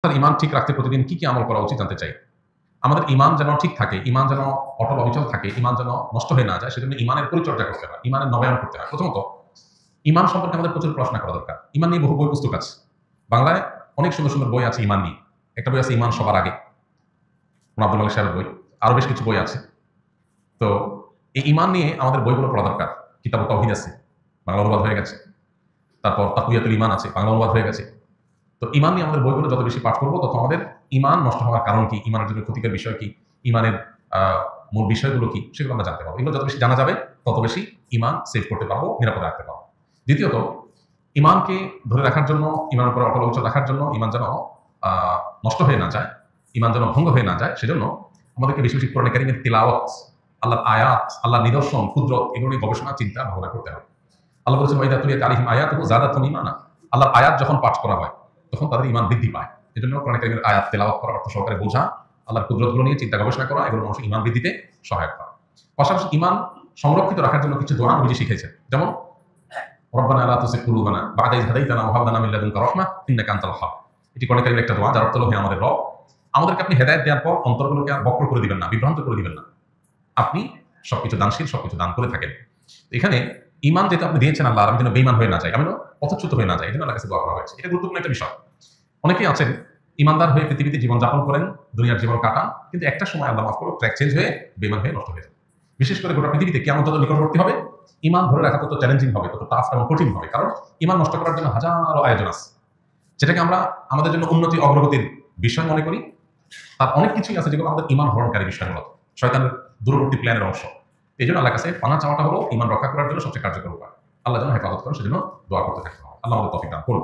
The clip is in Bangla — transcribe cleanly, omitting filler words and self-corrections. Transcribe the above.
তার ঈমান ঠিক রাখতে প্রতিদিন কি আমল করা উচিত জানতে চাই। আমাদের ঈমান যেন ঠিক থাকে, ঈমান যেন অটল অবিচল থাকে, ঈমান যেন নষ্ট হয়ে না যায়, সেজন্য ঈমানের পরিচর্যা করতে হয়, ঈমানের নবায়ন করতে হয়। প্রথমত ঈমান সম্পর্কে আমাদের প্রচুর পড়াশোনা করা দরকার। ঈমান নিয়ে বহু বই পুস্তক আছে। বাংলায় অনেক সুন্দর সুন্দর বই আছে ঈমান নিয়ে। একটা বই আছে ঈমান সবার আগে, আব্দুল মালিক সাহেবের বই। আরো বেশ কিছু বই আছে। তো এই ঈমান নিয়ে আমাদের বইগুলো পড়া দরকার। কিতাব তাওহীদ আছে, বাংলা অনুবাদ হয়ে গেছে। তারপর তাকওয়াতুল ঈমান আছে, বাংলা অনুবাদ হয়ে গেছে। তো ঈমান নিয়ে আমাদের বইগুলো যত বেশি পাঠ করবো, তত আমাদের ঈমান নষ্ট হওয়ার কারণ কি, ঈমানের জন্য ক্ষতিকর বিষয় কি, ঈমানের মূল বিষয়গুলো কি, সেগুলো আমরা জানতে পারবো। এগুলো যত বেশি জানা যাবে, তত বেশি ঈমান সেভ করতে পারবো, নিরাপদে রাখতে পারবো। দ্বিতীয়ত, ঈমানকে ধরে রাখার জন্য, ঈমানের উপর অটল অবিচল রাখার জন্য, ঈমান যেন নষ্ট হয়ে না যায়, ঈমান যেন ভঙ্গ হয়ে না যায়, সেজন্য আমাদেরকে বেশি বেশি কোরআন কারীমের তিলাওয়াত, আল্লাহর আয়াত, আল্লাহর নিদর্শন, কুদরত, এগুলো নিয়ে গবেষণা, চিন্তা, ভাবনা করতে হবে। আল্লাহ বলেছেন ওয়াইদা তুলিয়াত আলাইহিম আয়াতুহু যাদাতহুম ঈমানা। আল্লাহর আয়াত যখন পাঠ করা হয়, তখন তাদের ঈমান বৃদ্ধি পায়। এজন্য কোরআন কারীমের আয়াত তেলাওয়াত করা, অর্থ সহকারে বোঝা, আল্লাহর কুদরতগুলো নিয়ে চিন্তা গবেষণা করা, এগুলো মানুষের ঈমান বৃদ্ধিতে সহায়ক হয়। পাশাপাশি ঈমান সংরক্ষিত রাখার জন্য কিছু দোয়া নবীজি শিখিয়েছেন। যেমন রব্বানা লা তুযিগ কুলুবানা বা'দা ইয হাদাইতানা ওয়া হাব লানা মিন লাদুনকা রাহমাহ ইন্নাকা আনতাল ওয়াহ্হাব। এটি কোরআন কারীমের একটা দোয়া, যার অর্থ হলো হে আমাদের রব, আমাদেরকে আপনি হেদায়েত দেওয়ার পর অন্তরগুলোকে আর বক্র করে দিবেন না, বিভ্রান্ত করে দিবেন না। আপনি সবকিছু দানশীল, সবকিছু দান করে থাকেন। এখানে ঈমান যেটা আপনি দিয়েছেন আল্লাহ, আমি যেন বেঈমান হয়ে না যাই, আমি যেন পথচ্যুত হয়ে না যাই, এজন্য আল্লাহর কাছে দোয়া করা হয়েছে। এটা গুরুত্বপূর্ণ একটা বিষয়। অনেকেই আছেন ঈমানদার হয়ে পৃথিবীতে জীবনযাপন করেন, দুনিয়ার জীবন কাটান, কিন্তু একটা সময় আল্লাহ মাফ করুক, ট্র্যাক চেঞ্জ হয়ে বেঈমান হয়ে নষ্ট হয়ে যাবে। বিশেষ করে গোটা পৃথিবীতে কিয়ামত যত নিকটবর্তী হবে, ঈমান ধরে রাখা তত চ্যালেঞ্জিং হবে, তত টাফ এবং কঠিন হবে। কারণ ঈমান নষ্ট করার জন্য হাজারো আয়োজন আছে, যেটাকে আমরা আমাদের জন্য উন্নতি অগ্রগতির বিষয় মনে করি। তার অনেক কিছুই আছে যেগুলো আমাদের ঈমান হরণকারী বিষয়, মূলত শয়তানের দূরবর্তী প্ল্যানের অংশ। এই জন্য আল্লাহর কাছে পানা চাওয়াটা হলো ঈমান রক্ষা করার জন্য সবচেয়ে কার্যকর উপায়। আল্লাহ যেন হেফাজত করেন, সেজন্য দোয়া করতে থাকতে হবে। আল্লাহ আমাদের তৌফিক দান করুন।